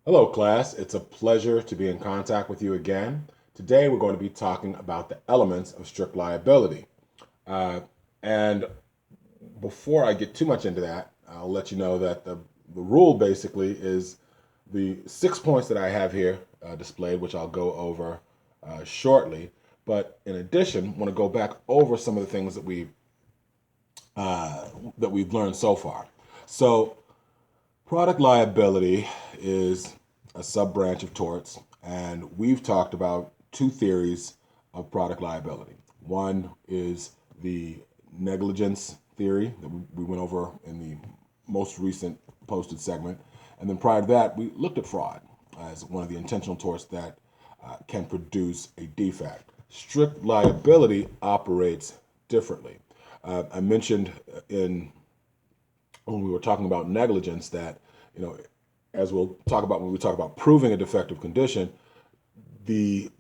Hello, class. It's a pleasure to be in contact with you again. Today, we're going to be talking about the elements of strict liability. Uh, and before I get too much into that, I'll let you know that the rule basically is the 6 points that I have here displayed, which I'll go over shortly. But in addition, I want to go back over some of the things that we've learned so far. So, product liability is a sub branch of torts, and we've talked about two theories of product liability. One is the negligence theory that we went over in the most recent posted segment. And then prior to that, we looked at fraud as one of the intentional torts that can produce a defect. Strict liability operates differently. I mentioned in when we were talking about negligence that, you know, as we'll talk about when we talk about proving a defective condition, the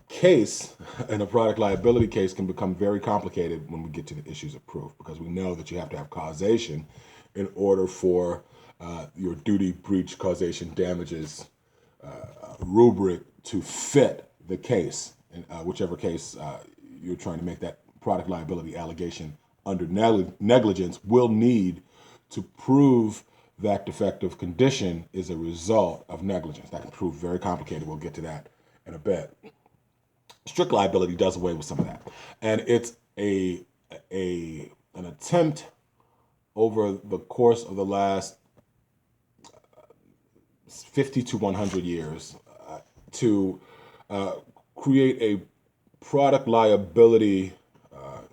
case in a product liability case can become very complicated when we get to the issues of proof, because we know that you have to have causation in order for your duty, breach, causation, damages rubric to fit the case, in whichever case you're trying to make that product liability allegation under negligence will need to prove that defective condition is a result of negligence. That can prove very complicated. We'll get to that in a bit. Strict liability does away with some of that, and it's an attempt over the course of the last 50 to 100 years to create a product liability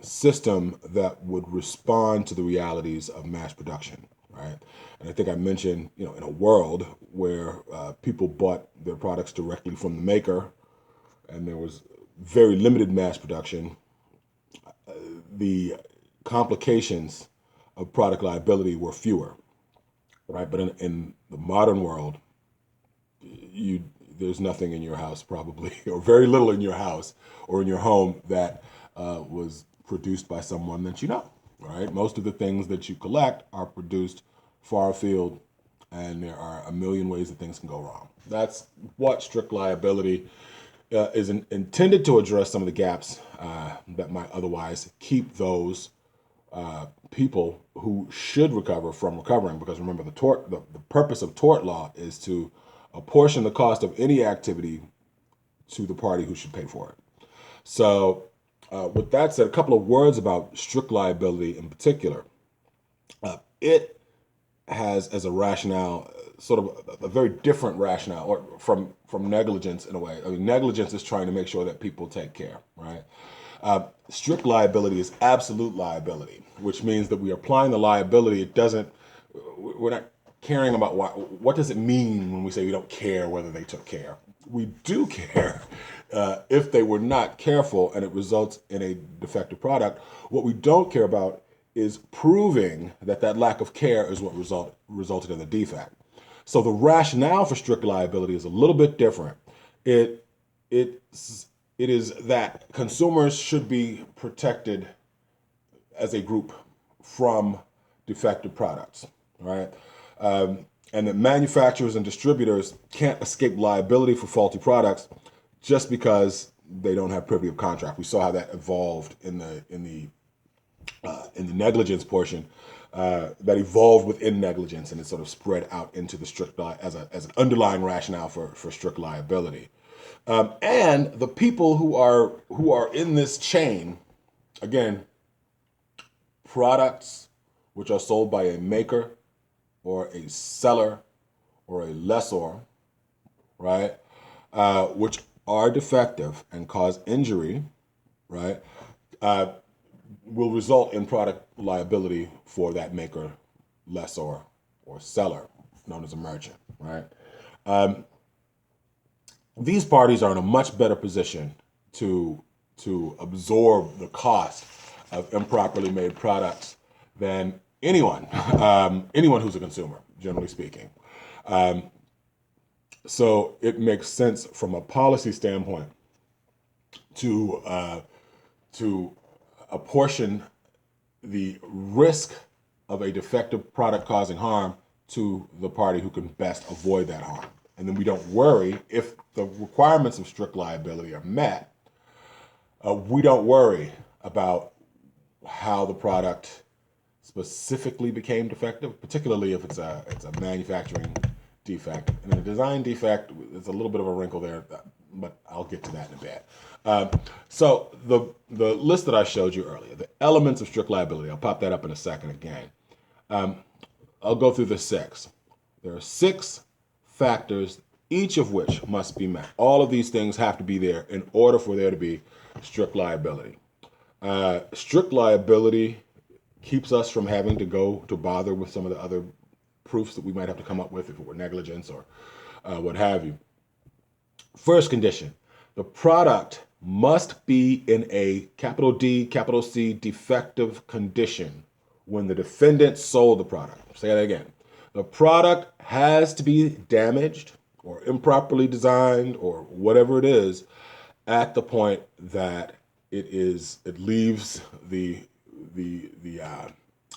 system that would respond to the realities of mass production, right? And I think I mentioned, in a world where people bought their products directly from the maker and there was very limited mass production, the complications of product liability were fewer, right? But in the modern world, you there's nothing in your house probably, or very little in your house or in your home that was produced by someone that you know, right? Most of the things that you collect are produced far afield, and there are a million ways that things can go wrong. That's what strict liability is intended to address, some of the gaps that might otherwise keep those people who should recover from recovering. Because remember, the purpose of tort law is to apportion the cost of any activity to the party who should pay for it. So, with that said, a couple of words about strict liability in particular. It has as a rationale sort of a very different rationale or from negligence in a way. I mean, negligence is trying to make sure that people take care, right? Strict liability is absolute liability, which means that we are applying the liability. We're not caring about what does it mean when we say we don't care whether they took care. We do care if they were not careful and it results in a defective product. What we don't care about is proving that that lack of care is what resulted in the defect. So the rationale for strict liability is a little bit different. It it's it is that consumers should be protected as a group from defective products, right? And that manufacturers and distributors can't escape liability for faulty products just because they don't have privy of contract. We saw how that evolved in the negligence portion, that evolved within negligence, and it sort of spread out into the as an underlying rationale for strict liability. And the people who are in this chain, again, products which are sold by a maker or a seller or a lessor, right, which are defective and cause injury, right, will result in product liability for that maker, lessor, or seller, known as a merchant, right? Um, these parties are in a much better position to absorb the cost of improperly made products than anyone who's a consumer, generally speaking. Um, so it makes sense from a policy standpoint to to apportion the risk of a defective product causing harm to the party who can best avoid that harm. And then we don't worry if the requirements of strict liability are met. We don't worry about how the product specifically became defective, particularly if it's a manufacturing defect. And a design defect, there's a little bit of a wrinkle there, but I'll get to that in a bit. So the list that I showed you earlier, the elements of strict liability, I'll pop that up in a second again. I'll go through the 6. There are 6 factors, each of which must be met. All of these things have to be there in order for there to be strict liability. Strict liability keeps us from having to go to bother with some of the other proofs that we might have to come up with if it were negligence or what have you. First condition, the product must be in a capital D, capital C defective condition when the defendant sold the product. Say that again. The product has to be damaged or improperly designed or whatever it is at the point that it leaves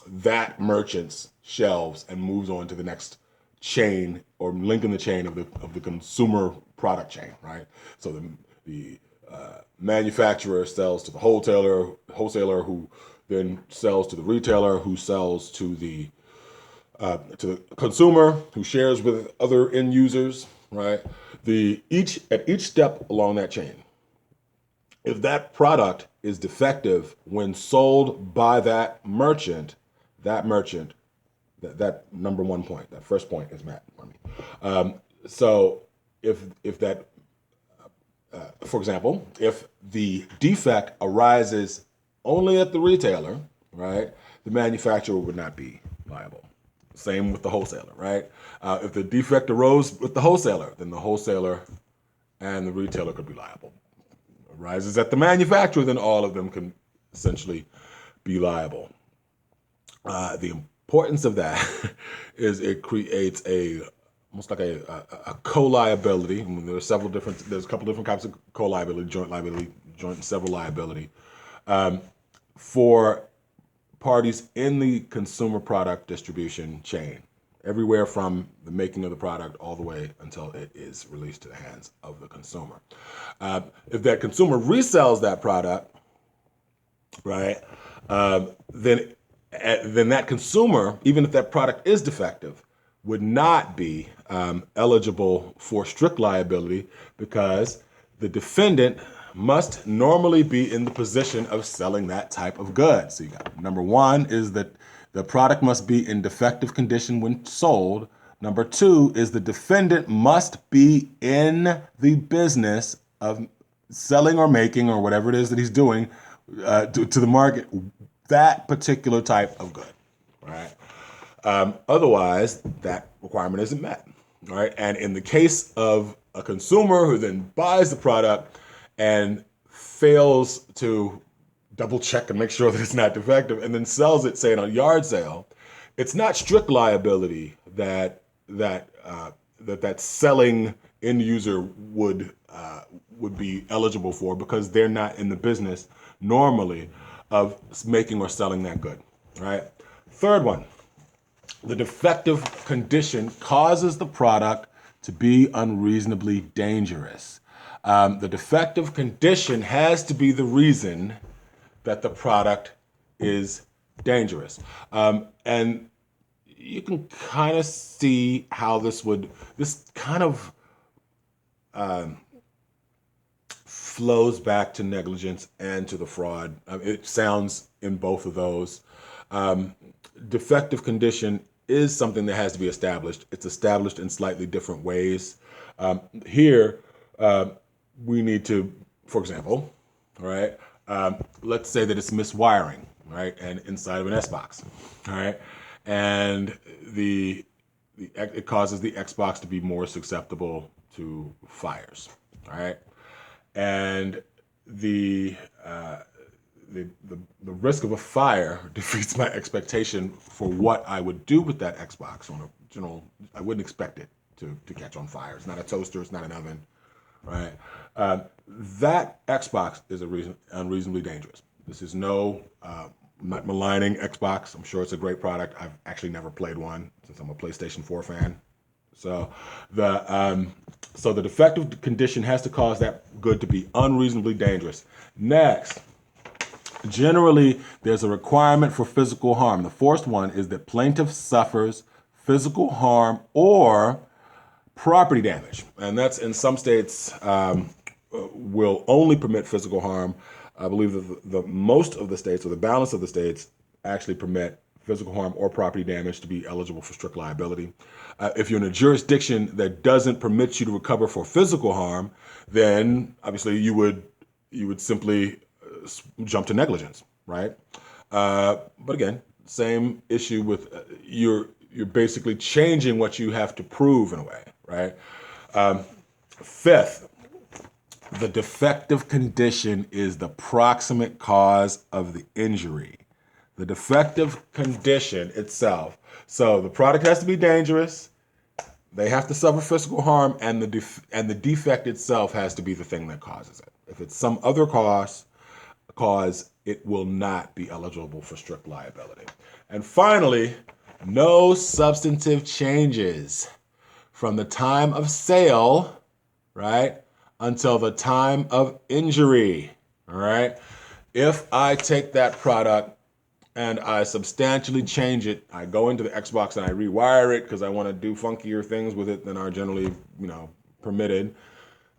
that merchant's shelves and moves on to the next chain or link in the chain of the consumer product chain, right? So the manufacturer sells to the wholesaler who then sells to the retailer, who sells to the consumer, who shares with other end users, right? At each step along that chain, if that product is defective when sold by that merchant, that number one point, that first point is met for me. So if that, for example, if the defect arises only at the retailer, right, the manufacturer would not be liable. Same with the wholesaler, right? If the defect arose with the wholesaler, then the wholesaler and the retailer could be liable. Arises at the manufacturer, then all of them can essentially be liable. The importance of that is it creates almost like a co-liability. I mean, there's a couple different types of co-liability, joint and several liability, for parties in the consumer product distribution chain, everywhere from the making of the product all the way until it is released to the hands of the consumer. If that consumer resells that product, right, then that consumer, even if that product is defective, would not be eligible for strict liability because the defendant must normally be in the position of selling that type of good. So you got number 1 is that the product must be in defective condition when sold. Number 2 is the defendant must be in the business of selling or making or whatever it is that he's doing to the market that particular type of good, right? Otherwise, that requirement isn't met, right? And in the case of a consumer who then buys the product and fails to double check and make sure that it's not defective and then sells it, say, in a yard sale, it's not strict liability that selling end user would be eligible for because they're not in the business normally of making or selling that good, right? Third one, the defective condition causes the product to be unreasonably dangerous. The defective condition has to be the reason that the product is dangerous. And you can kind of see how this kind of flows back to negligence and to the fraud. It sounds in both of those. Defective condition is something that has to be established. It's established in slightly different ways. Here, we need to, for example, right, let's say that it's miswiring, right, and inside of an S-box, all right, and it causes the Xbox to be more susceptible to fires, all right, and the risk of a fire defeats my expectation for what I would do with that Xbox on a general. I wouldn't expect it to catch on fire. It's not a toaster. It's not an oven, right? That Xbox is unreasonably dangerous. This is no I'm not maligning Xbox. I'm sure it's a great product. I've actually never played one since I'm a PlayStation 4 fan. So the defective condition has to cause that good to be unreasonably dangerous. Next, generally, there's a requirement for physical harm. The fourth one is that plaintiff suffers physical harm or property damage. And that's in some states will only permit physical harm. I believe that the most of the states, or the balance of the states, actually permit physical harm or property damage to be eligible for strict liability. If you're in a jurisdiction that doesn't permit you to recover for physical harm, then obviously you would simply jump to negligence, right? But again, same issue with you're basically changing what you have to prove in a way, right? Fifth, the defective condition is the proximate cause of the injury. The defective condition itself. So the product has to be dangerous. They have to suffer physical harm, and the defect itself has to be the thing that causes it. If it's some other cause, it will not be eligible for strict liability. And finally, no substantive changes from the time of sale, right, until the time of injury, all right? If I take that product and I substantially change it, I go into the Xbox and I rewire it because I want to do funkier things with it than are generally, permitted.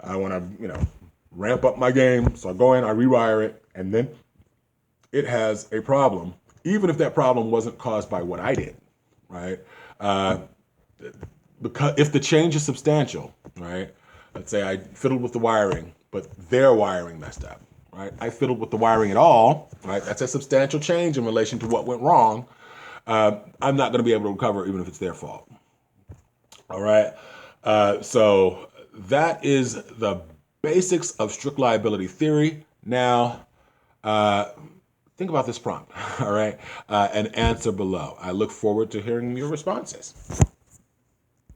I want to, ramp up my game. So I go in, I rewire it, and then it has a problem, even if that problem wasn't caused by what I did, right? Because if the change is substantial, right? Let's say I fiddled with the wiring, but their wiring messed up, right? I fiddled with the wiring at all, right? That's a substantial change in relation to what went wrong. I'm not going to be able to recover even if it's their fault. All right. So that is the basics of strict liability theory. Now, think about this prompt, all right, and answer below. I look forward to hearing your responses.